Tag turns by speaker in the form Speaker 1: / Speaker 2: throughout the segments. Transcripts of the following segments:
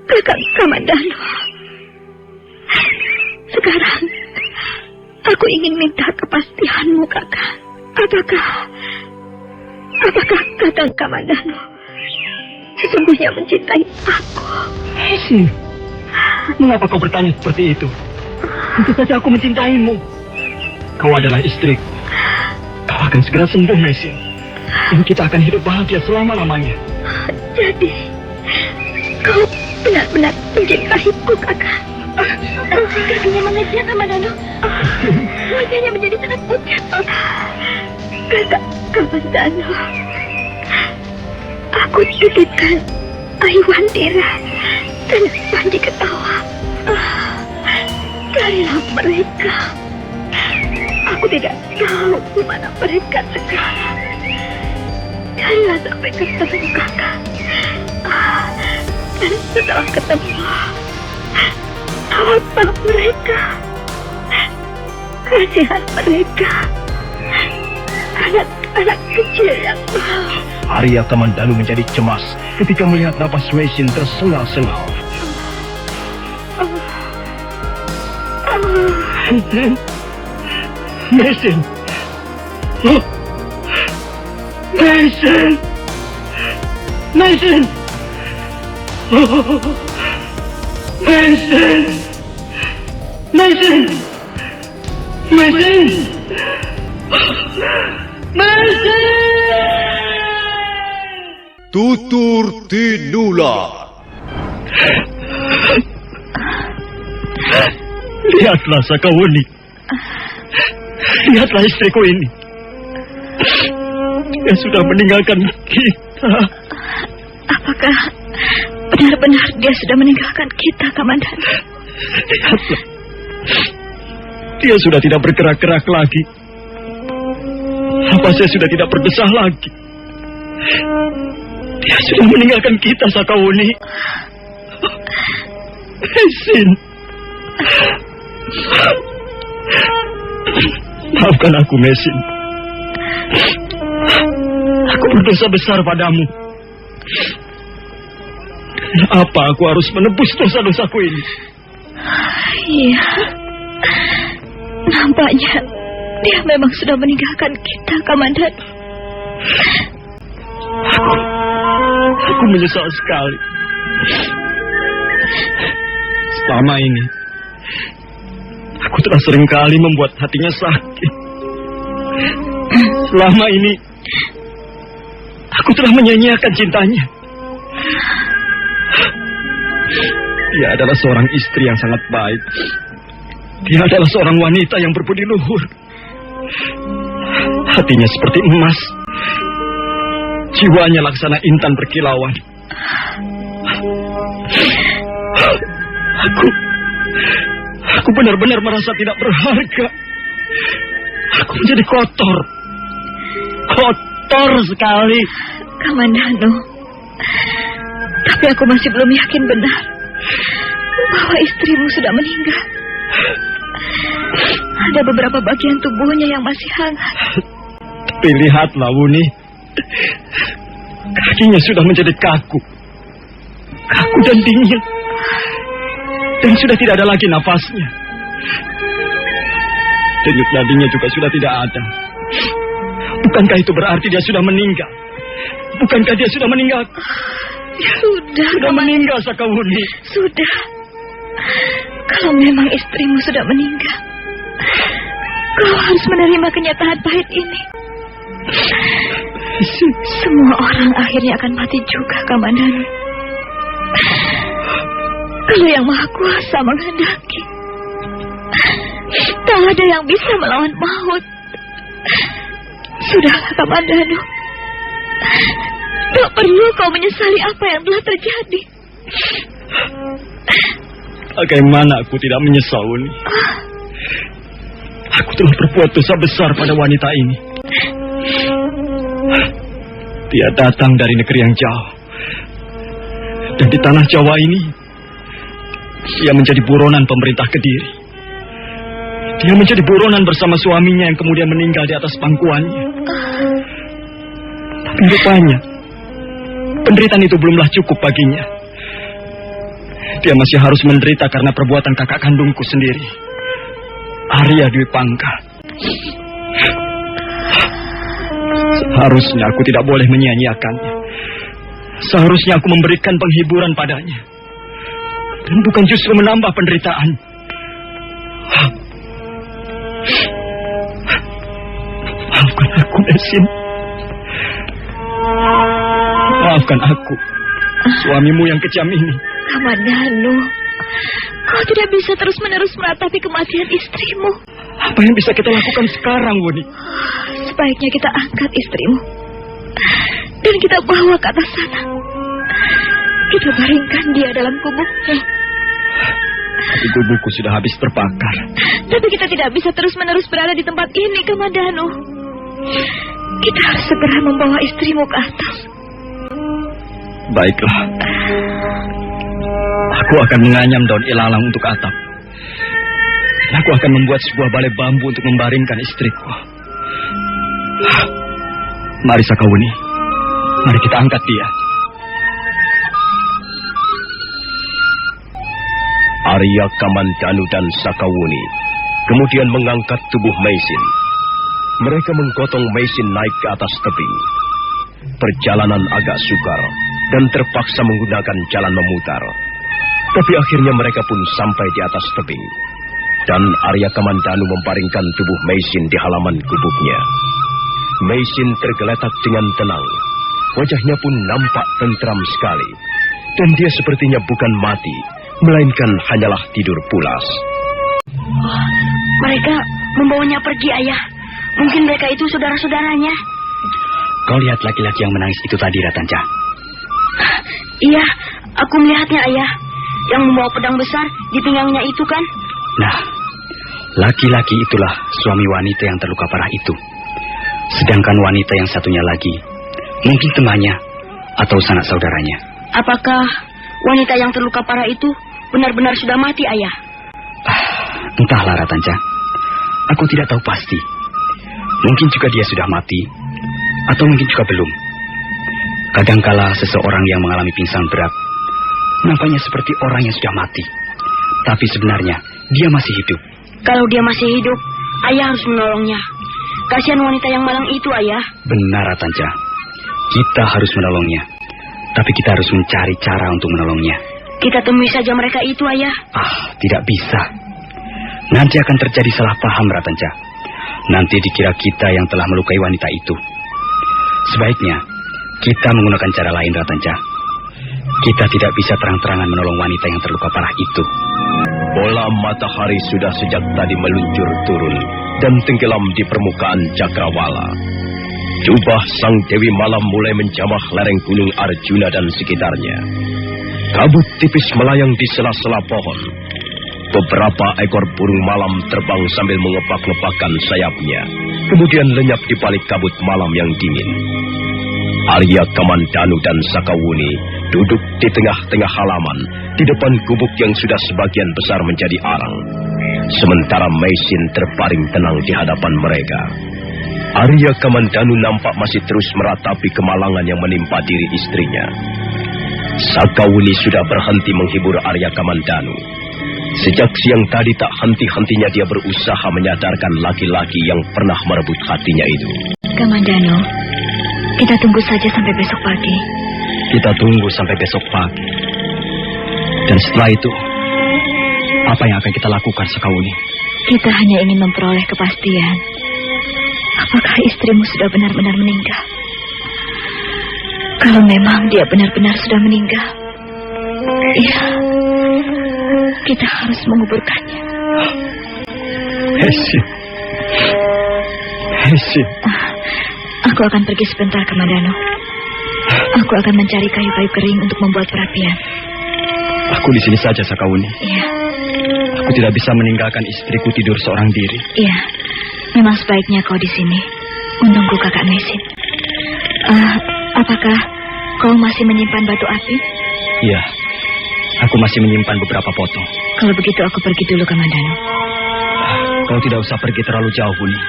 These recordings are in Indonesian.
Speaker 1: Kakang Kamandanu. Sekarang aku ingin minta kepastianmu, Kakang. Apakah Kakang Kamandanu sesungguhnya mencintai aku?
Speaker 2: Mengapa kau bertanya seperti itu? Tentu saja aku mencintaimu. Kau adalah istriku. Kau akan segera sembuh, Mesin. Dan kita akan hidup bahagia selama-lamanya.
Speaker 1: Jadi, kau benar-benar mencintaiku, Kakak. Kakaknya mengajak, Kamandanu. Wajahnya menjadi sangat pucat. Kakak Kamandanu, aku titipkan Aiwandira dan Pandi Ketawa. Carilah mereka. Aku tidak tahu di mana mereka sekarang. Carilah sampai ketemu, Kakak. Dan setelah ketemu, tawakal mereka. Kasihan mereka. Anak-anak kecil yang
Speaker 2: Arya Kamandanu menjadi cemas ketika melihat napas Mesin tersengal-sengal. Mesin! Oh. Mesin! Mesin! Oh. Mesin! Mesin! Mesin! Mesin!
Speaker 3: Tutur Tinula.
Speaker 2: Lihatlah Sakawuni. Lihatlah istriku ini. Dia sudah meninggalkan kita.
Speaker 1: Apakah benar-benar dia sudah meninggalkan kita, Kamandanu?
Speaker 2: Lihatlah. Dia sudah tidak bergerak-gerak lagi. Apa saya sudah tidak berdesah lagi? Dia sudah meninggalkan kita, Sakawuni. Mesin. Maafkan aku, Mesin. Aku berdosa besar padamu. Apa aku harus menebus dosa-dosaku ini?
Speaker 1: Iya. Nampaknya dia memang sudah meninggalkan kita, Kamandanu.
Speaker 2: Aku menyesal sekali. Selama ini aku telah seringkali membuat hatinya sakit. Selama ini aku telah menyia-nyiakan cintanya. Dia adalah seorang istri yang sangat baik. Dia adalah seorang wanita yang berbudi luhur. Hatinya seperti emas. Jiwanya laksana intan berkilauan. Aku benar-benar merasa tidak berharga. Aku menjadi kotor. Kotor sekali.
Speaker 1: Kamandanu, tapi aku masih belum yakin benar bahwa istrimu sudah meninggal. Ada beberapa bagian tubuhnya yang masih hangat.
Speaker 2: Tapi lihatlah, Wuni. Kakinya sudah menjadi kaku. Kaku dan dingin. Dan sudah tidak ada lagi nafasnya. Denyut nadinya juga sudah tidak ada. Bukankah itu berarti dia sudah meninggal? Bukankah dia sudah meninggal?
Speaker 1: Sudah
Speaker 2: meninggal, Sakawuni.
Speaker 1: Sudah. Kalau memang istrimu sudah meninggal, kau harus menerima kenyataan pahit ini. Semua orang akhirnya akan mati juga, Kamandanu. Kalau Yang Maha Kuasa menghendaki, tak ada yang bisa melawan maut. Sudahlah, Kamandanu. Tak perlu kau menyesali apa yang telah terjadi.
Speaker 2: Bagaimana aku tidak menyesal, Wuni? Aku telah berbuat dosa besar pada wanita ini. Dia datang dari negeri yang jauh. Dan di tanah Jawa ini, dia menjadi buronan pemerintah Kediri. Dia menjadi buronan bersama suaminya yang kemudian meninggal di atas pangkuannya. Tapi rupanya, penderitaan itu belumlah cukup baginya. Dia masih harus menderita karena perbuatan kakak kandungku sendiri, Arya Dwi Pangka. Seharusnya aku tidak boleh menyia-nyiakannya. Seharusnya aku memberikan penghiburan padanya, dan bukan justru menambah penderitaan. Maafkan aku, Mesin. Maafkan aku, suamimu yang kejam ini.
Speaker 1: Kamandanu, kau tidak bisa terus-menerus meratapi kematian istrimu.
Speaker 2: Apa yang bisa kita lakukan sekarang, Wuni?
Speaker 1: Sebaiknya kita angkat istrimu dan kita bawa ke atas sana. Kita baringkan dia dalam kubuknya.
Speaker 2: Tapi gubukku sudah habis terbakar.
Speaker 1: Tapi kita tidak bisa terus-menerus berada di tempat ini, Kamandanu. Kita harus segera membawa istrimu ke atas.
Speaker 2: Baiklah. Aku akan menganyam daun ilalang untuk atap. Dan aku akan membuat sebuah balai bambu untuk membaringkan istriku. Mari Sakawuni, mari kita angkat dia.
Speaker 3: Arya Kamandanu dan Sakawuni kemudian mengangkat tubuh Meisin. Mereka menggotong Meisin naik ke atas tebing. Perjalanan agak sukar dan terpaksa menggunakan jalan memutar. Tapi akhirnya mereka pun sampai di atas tebing. Dan Arya Kamandanu membaringkan tubuh Meisin di halaman gubuknya. Meisin tergeletak dengan tenang. Wajahnya pun nampak tentram sekali. Dan dia sepertinya bukan mati, melainkan hanyalah tidur pulas.
Speaker 1: Oh, mereka membawanya pergi, Ayah. Mungkin mereka itu saudara-saudaranya.
Speaker 2: Kau lihat laki-laki yang menangis itu tadi, Ratanja?
Speaker 1: Iya, aku melihatnya, Ayah. Yang membawa pedang besar di pinggangnya itu kan?
Speaker 2: Nah, laki-laki itulah suami wanita yang terluka parah itu. Sedangkan wanita yang satunya lagi mungkin temannya atau sanak saudaranya.
Speaker 1: Apakah wanita yang terluka parah itu benar-benar sudah mati, Ayah?
Speaker 2: Entahlah, Ratanja. Aku tidak tahu pasti. Mungkin juga dia sudah mati, atau mungkin juga belum. Kadangkala seseorang yang mengalami pingsan berat nampaknya seperti orang yang sudah mati, tapi sebenarnya dia masih hidup.
Speaker 1: Kalau dia masih hidup, Ayah harus menolongnya. Kasihan wanita yang malang itu, Ayah.
Speaker 2: Benar, Ratanja. Kita harus menolongnya. Tapi kita harus mencari cara untuk menolongnya.
Speaker 1: Kita temui saja mereka itu, Ayah.
Speaker 2: Tidak bisa. Nanti akan terjadi salah paham, Ratanja. Nanti dikira kita yang telah melukai wanita itu. Sebaiknya kita menggunakan cara lain, Ratanja. Kita tidak bisa terang-terangan menolong wanita yang terluka parah itu.
Speaker 3: Bola matahari sudah sejak tadi meluncur turun dan tenggelam di permukaan Cakrawala. Jubah Sang Dewi Malam mulai menjamah lereng gunung Arjuna dan sekitarnya. Kabut tipis melayang di sela-sela pohon. Beberapa ekor burung malam terbang sambil mengepak-ngepakkan sayapnya, kemudian lenyap di balik kabut malam yang dingin. Arya Kamandanu dan Sakawuni duduk di tengah-tengah halaman, di depan gubuk yang sudah sebagian besar menjadi arang. Sementara Meisin terbaring tenang di hadapan mereka. Arya Kamandanu nampak masih terus meratapi kemalangan yang menimpa diri istrinya. Sakawuni sudah berhenti menghibur Arya Kamandanu. Sejak siang tadi tak henti-hentinya dia berusaha menyadarkan laki-laki yang pernah merebut hatinya itu.
Speaker 1: Kamandanu, kita tunggu saja sampai besok pagi.
Speaker 2: Kita tunggu sampai besok pagi. Dan setelah itu, apa yang akan kita lakukan, Sakawuni?
Speaker 1: Kita hanya ingin memperoleh kepastian. Apakah istrimu sudah benar-benar meninggal? Kalau memang dia benar-benar sudah meninggal, ya, kita harus menguburkannya.
Speaker 2: Hesin.
Speaker 1: Aku akan pergi sebentar ke Madano. Aku akan mencari kayu-kayu kering untuk membuat perapian.
Speaker 2: Aku di sini saja, Sakawuni.
Speaker 1: Iya.
Speaker 2: Aku tidak bisa meninggalkan istriku tidur seorang diri.
Speaker 1: Iya. Memang sebaiknya kau di sini menunggu kakak Meisin. Apakah kau masih menyimpan batu api?
Speaker 2: Iya. Aku masih menyimpan beberapa potong.
Speaker 1: Kalau begitu aku pergi dulu ke Madano.
Speaker 2: Kau tidak usah pergi terlalu jauh, Wuni.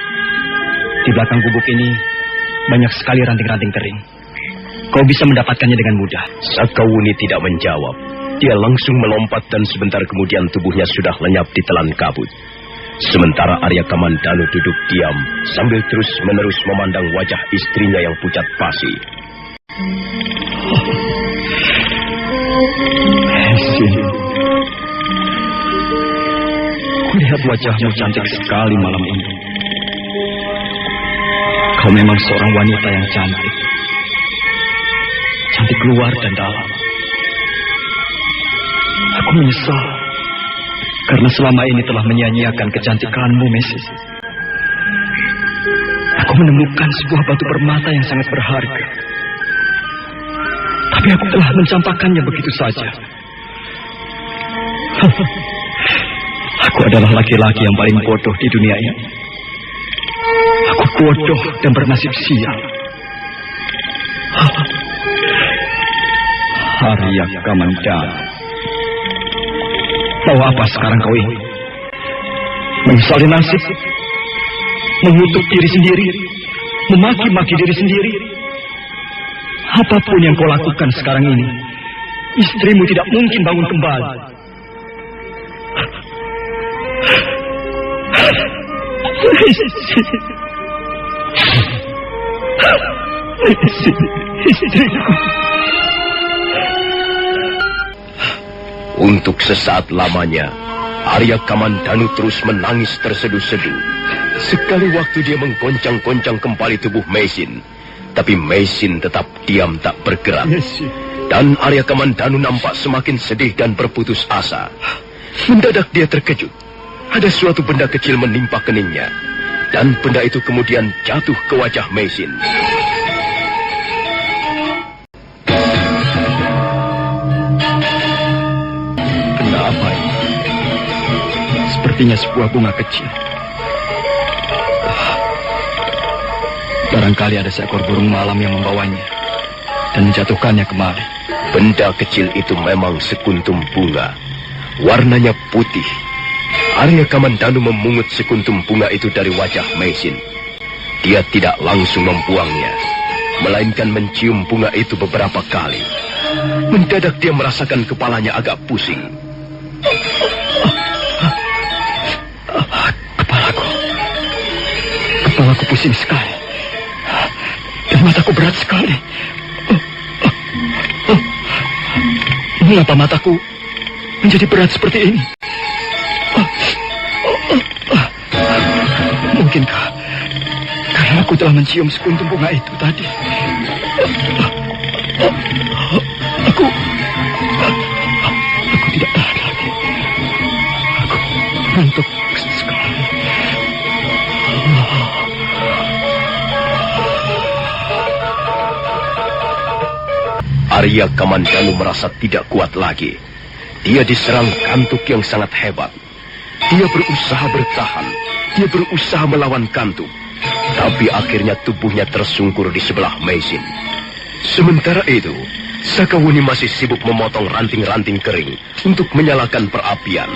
Speaker 2: Di belakang gubuk ini banyak sekali ranting-ranting kering. kau bisa mendapatkannya dengan mudah.
Speaker 3: Sakawuni tidak menjawab. Dia langsung melompat dan sebentar kemudian tubuhnya sudah lenyap di telan kabut. Sementara Arya Kamandanu duduk diam sambil terus-menerus memandang wajah istrinya yang pucat pasi.
Speaker 2: Mesin, kulihat wajahmu cantik sekali malam ini. Kau memang seorang wanita yang cantik. Cantik luar dan dalam. Aku menyesal karena selama ini telah menyia-nyiakan kecantikanmu, Mesin. Aku menemukan sebuah batu permata yang sangat berharga. Tapi aku telah mencampakkannya begitu saja. Aku adalah laki-laki yang paling bodoh di dunia ini. Aku bodoh dan bernasib sial. Arya Kamandanu, tahu apa sekarang kau ini? Menyesali nasib, mengutuk diri sendiri, memaki-maki diri sendiri. Apapun yang kau lakukan sekarang ini, istrimu tidak mungkin bangun kembali. Istriku.
Speaker 3: Untuk sesaat lamanya, Arya Kamandanu terus menangis terseduh-seduh. Sekali waktu dia menggoncang-goncang kembali tubuh Mesin, tapi Mesin tetap diam tak bergerak. Dan Arya Kamandanu nampak semakin sedih dan berputus asa. Mendadak dia terkejut. Ada suatu benda kecil menimpa keningnya. Dan benda itu kemudian jatuh ke wajah Mesin.
Speaker 2: Kenapa ini? Sepertinya sebuah bunga kecil. Barangkali ada seekor burung malam yang membawanya dan menjatuhkannya kemari.
Speaker 3: Benda kecil itu memang sekuntum bunga. Warnanya putih. Arya Kamandanu memungut sekuntum bunga itu dari wajah Mesin. Dia tidak langsung membuangnya, melainkan mencium bunga itu beberapa kali. Mendadak dia merasakan kepalanya agak pusing.
Speaker 2: Kepalaku pusing sekali. Dan mataku berat sekali. Mengapa mataku menjadi berat seperti ini? Mungkinkah karena aku telah mencium sekuntum bunga itu tadi? Aku tidak tahan lagi. Aku ngantuk sekali.
Speaker 3: Arya Kamandanu merasa tidak kuat lagi. Dia diserang kantuk yang sangat hebat. Dia berusaha bertahan. Dia berusaha melawan kantuk. Tapi akhirnya tubuhnya tersungkur di sebelah Mesin. Sementara itu, Sakawuni masih sibuk memotong ranting-ranting kering untuk menyalakan perapian.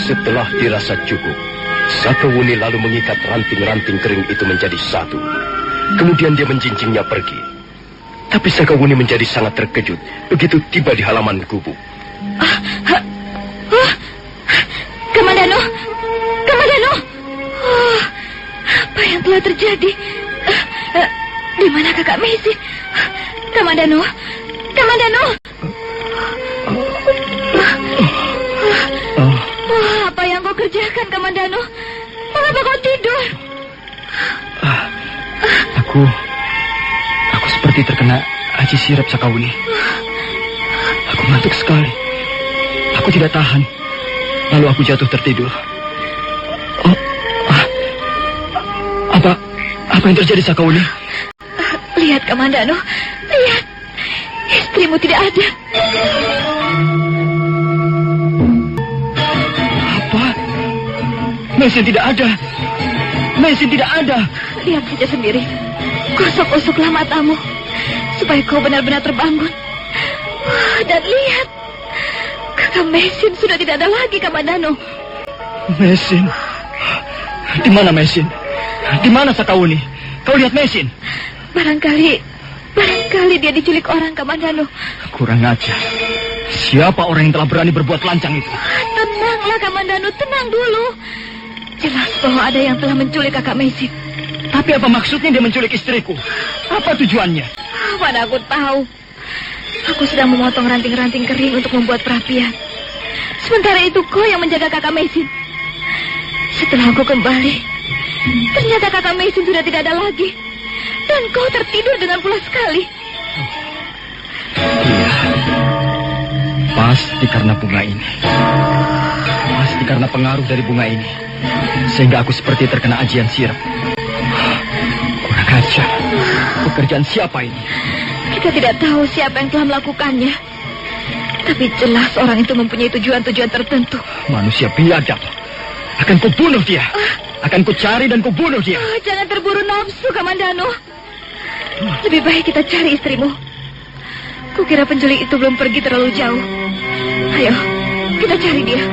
Speaker 3: Setelah dirasa cukup, Sakawuni lalu mengikat ranting-ranting kering itu menjadi satu. Kemudian dia menjinjingnya pergi. Tapi Sakawuni menjadi sangat terkejut begitu tiba di halaman gubuk.
Speaker 1: Kamandanu! Kamandanu! Oh, apa yang telah terjadi? Di mana kakak Mesin? Kamandanu! Kamandanu! Apa yang kau kerjakan, Kamandanu? Mengapa kau tidur?
Speaker 2: Aku seperti terkena aji sirap Sakawuni. Aku ngantuk sekali. Aku tidak tahan. Lalu aku jatuh tertidur. Apa yang terjadi, Sakawuni?
Speaker 1: Lihat, Kamandanu. Lihat. Istrimu tidak ada.
Speaker 2: Apa? Mesin tidak ada. Mesin tidak ada.
Speaker 1: Lihat saja sendiri. Gosok-gosoklah matamu supaya kau benar-benar terbangun. Dan lihat, kakak Mesin sudah tidak ada lagi, Kamandanu.
Speaker 2: Mesin? Di mana Mesin? Di mana Sakawuni? Kau lihat Mesin?
Speaker 1: Barangkali dia diculik orang, Kamandano.
Speaker 2: Kurang ajar. Siapa orang yang telah berani berbuat lancang itu?
Speaker 1: Tenanglah, Kamandano, tenang dulu. Jelas bahwa ada yang telah menculik kakak Mesin.
Speaker 2: Tapi apa maksudnya dia menculik istriku? Apa tujuannya?
Speaker 1: Mana aku tahu. Aku sedang memotong ranting-ranting kering untuk membuat perapian. Sementara itu kau yang menjaga kakak Mesin. Setelah aku kembali, ternyata kakak Mesin sudah tidak ada lagi. Dan kau tertidur dengan pulas sekali.
Speaker 2: Iya. Pasti karena bunga ini. Pasti karena pengaruh dari bunga ini. Sehingga aku seperti terkena ajian sirap. Kurang ajar. Pekerjaan siapa ini?
Speaker 1: Kita tidak tahu siapa yang telah melakukannya. Tapi jelas orang itu mempunyai tujuan-tujuan tertentu.
Speaker 2: Manusia biadab. Akan kubunuh dia. Akan kucari dan kubunuh dia.
Speaker 1: Jangan terburu nafsu, Kamandano. Lebih baik kita cari istrimu. Kukira penculik itu belum pergi terlalu jauh. Ayo, kita cari dia.